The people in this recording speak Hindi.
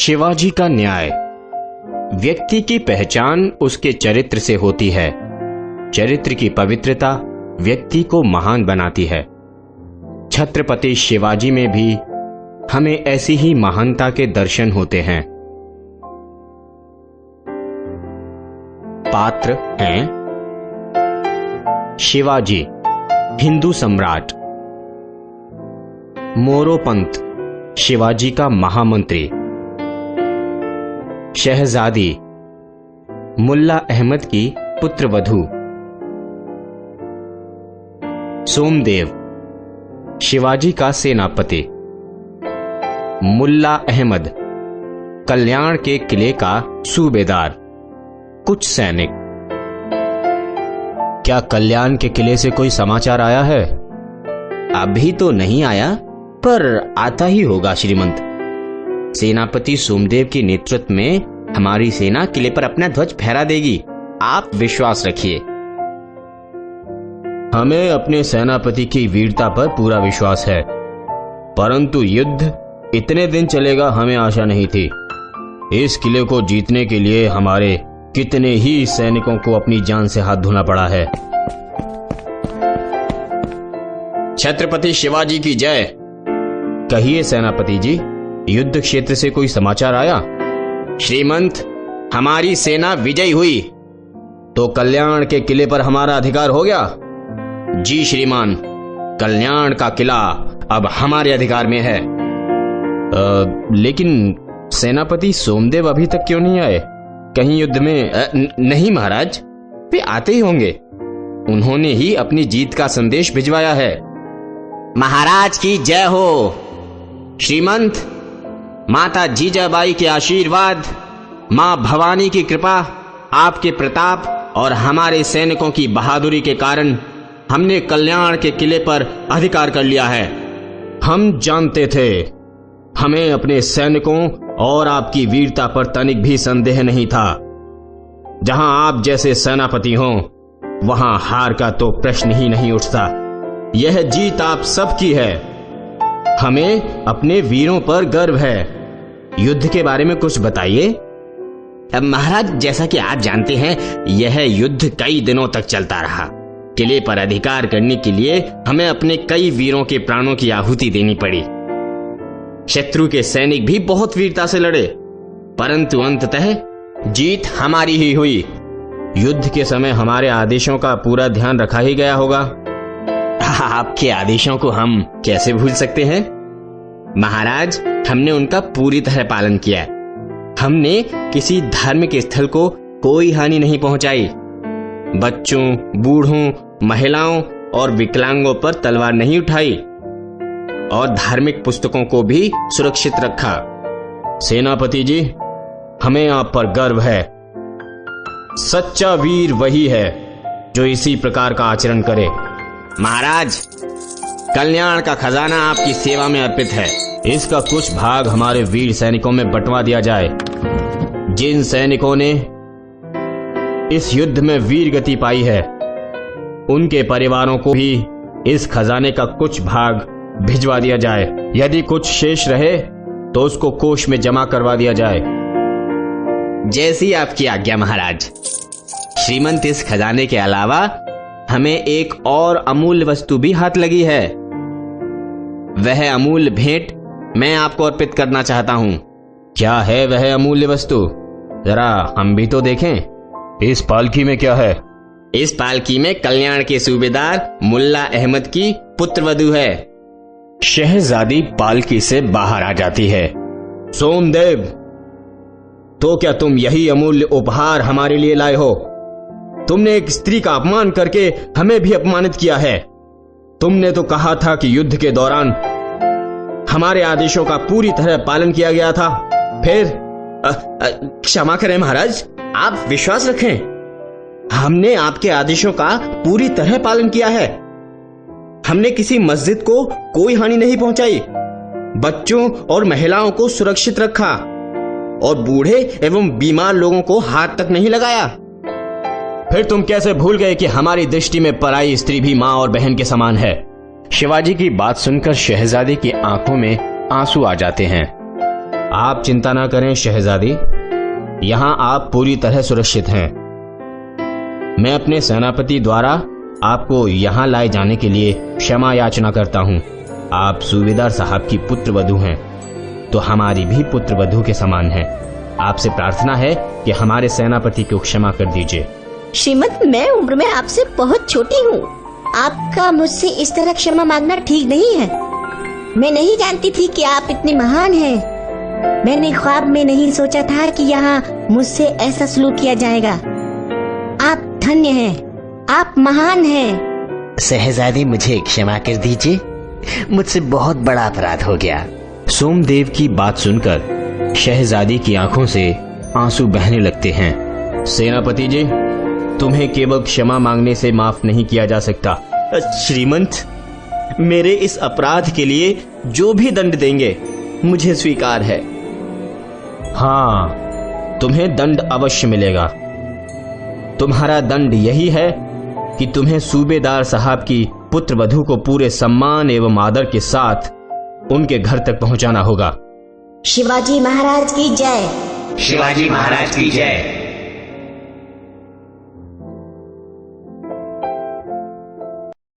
शिवाजी का न्याय। व्यक्ति की पहचान उसके चरित्र से होती है। चरित्र की पवित्रता व्यक्ति को महान बनाती है। छत्रपति शिवाजी में भी हमें ऐसी ही महानता के दर्शन होते हैं। पात्र हैं शिवाजी, हिंदू सम्राट। मोरोपंत, शिवाजी का महामंत्री। शहजादी, मुल्ला अहमद की पुत्रवधू। सोमदेव, शिवाजी का सेनापति। मुल्ला अहमद, कल्याण के किले का सूबेदार। कुछ सैनिक। क्या कल्याण के किले से कोई समाचार आया है? अभी तो नहीं आया, पर आता ही होगा श्रीमंत। सेनापति सोमदेव के नेतृत्व में हमारी सेना किले पर अपना ध्वज फहरा देगी, आप विश्वास रखिए। हमें अपने सेनापति की वीरता पर पूरा विश्वास है, परंतु युद्ध इतने दिन चलेगा हमें आशा नहीं थी। इस किले को जीतने के लिए हमारे कितने ही सैनिकों को अपनी जान से हाथ धोना पड़ा है। छत्रपति शिवाजी की जय। कहिए सेनापति जी, युद्ध क्षेत्र से कोई समाचार आया? श्रीमंत, हमारी सेना विजयी हुई। तो कल्याण के किले पर हमारा अधिकार हो गया? जी श्रीमान, कल्याण का किला अब हमारे अधिकार में है। लेकिन सेनापति सोमदेव अभी तक क्यों नहीं आए? कहीं युद्ध में? नहीं महाराज, वे आते ही होंगे। उन्होंने ही अपनी जीत का संदेश भिजवाया है। महाराज की जय हो। श्रीमंत, माता जीजाबाई के आशीर्वाद, मां भवानी की कृपा, आपके प्रताप और हमारे सैनिकों की बहादुरी के कारण हमने कल्याण के किले पर अधिकार कर लिया है। हम जानते थे, हमें अपने सैनिकों और आपकी वीरता पर तनिक भी संदेह नहीं था। जहां आप जैसे सेनापति हों, वहां हार का तो प्रश्न ही नहीं उठता। यह जीत आप सबकी है। हमें अपने वीरों पर गर्व है। युद्ध के बारे में कुछ बताइए। महाराज, जैसा कि आप जानते हैं, यह युद्ध कई दिनों तक चलता रहा। किले पर अधिकार करने के लिए हमें अपने कई वीरों के प्राणों की आहुति देनी पड़ी। शत्रु के सैनिक भी बहुत वीरता से लड़े, परंतु अंततः जीत हमारी ही हुई। युद्ध के समय हमारे आदेशों का पूरा ध्यान रखा ही गया होगा। आपके आदेशों को हम कैसे भूल सकते हैं महाराज। हमने उनका पूरी तरह पालन किया। हमने किसी धार्मिक स्थल को कोई हानि नहीं पहुंचाई। बच्चों, बूढ़ों, महिलाओं और विकलांगों पर तलवार नहीं उठाई और धार्मिक पुस्तकों को भी सुरक्षित रखा। सेनापति जी, हमें आप पर गर्व है। सच्चा वीर वही है जो इसी प्रकार का आचरण करे। महाराज, कल्याण का खजाना आपकी सेवा में अर्पित है। इसका कुछ भाग हमारे वीर सैनिकों में बंटवा दिया जाए। जिन सैनिकों ने इस युद्ध में वीर गति पाई है, उनके परिवारों को भी इस खजाने का कुछ भाग भिजवा दिया जाए। यदि कुछ शेष रहे तो उसको कोष में जमा करवा दिया जाए। जैसी आपकी आज्ञा महाराज। श्रीमंत, इस खजाने के अलावा हमें एक और अमूल्य वस्तु भी हाथ लगी है। वह अमूल्य भेंट मैं आपको अर्पित करना चाहता हूं। क्या है वह अमूल्य वस्तु? जरा हम भी तो देखें। इस पालकी में क्या है? इस पालकी में कल्याण के सूबेदार मुल्ला अहमद की पुत्रवधू है। शहजादी पालकी से बाहर आ जाती है। सोमदेव, तो क्या तुम यही अमूल्य उपहार हमारे लिए लाए हो? तुमने एक स्त्री का अपमान करके हमें भी अपमानित किया है। तुमने तो कहा था कि युद्ध के दौरान हमारे आदेशों का पूरी तरह पालन किया गया था। फिर क्षमा करें महाराज, आप विश्वास रखें। हमने आपके आदेशों का पूरी तरह पालन किया है। हमने किसी मस्जिद को कोई हानि नहीं पहुंचाई, बच्चों और महिलाओं को सुरक्षित रखा और बूढ़े एवं बीमार लोगों को हाथ तक नहीं लगाया। फिर तुम कैसे भूल गए कि हमारी दृष्टि में पराई स्त्री भी मां और बहन के समान है? शिवाजी की बात सुनकर शहजादी की आंखों में आंसू आ जाते हैं। आप चिंता ना करें शहजादी, यहां आप पूरी तरह सुरक्षित हैं। मैं अपने सेनापति द्वारा आपको यहां लाए जाने के लिए क्षमा याचना करता हूं। आप सूबेदार साहब की पुत्रवधू हैं, तो हमारी भी पुत्रवधू के समान हैं। आपसे प्रार्थना है कि हमारे सेनापति को क्षमा कर दीजिए। श्रीमंत, मैं उम्र में आपसे बहुत छोटी हूँ। आपका मुझसे इस तरह क्षमा मांगना ठीक नहीं है। मैं नहीं जानती थी कि आप इतने महान हैं। मैंने ख्वाब में नहीं सोचा था कि यहाँ मुझसे ऐसा सलूक किया जाएगा। आप धन्य हैं, आप महान हैं। शहजादी, मुझे क्षमा कर दीजिए, मुझसे बहुत बड़ा अपराध हो गया। सोमदेव की बात सुनकर शहजादी की आंखों से आंसू बहने लगते हैं। सेनापति जी, तुम्हें केवल क्षमा मांगने से माफ नहीं किया जा सकता। श्रीमंत, मेरे इस अपराध के लिए जो भी दंड देंगे मुझे स्वीकार है। हाँ, तुम्हें दंड अवश्य मिलेगा। तुम्हारा दंड यही है कि तुम्हें सूबेदार साहब की पुत्रवधू को पूरे सम्मान एवं आदर के साथ उनके घर तक पहुंचाना होगा। शिवाजी महाराज की जय। शिवाजी महाराज की जय।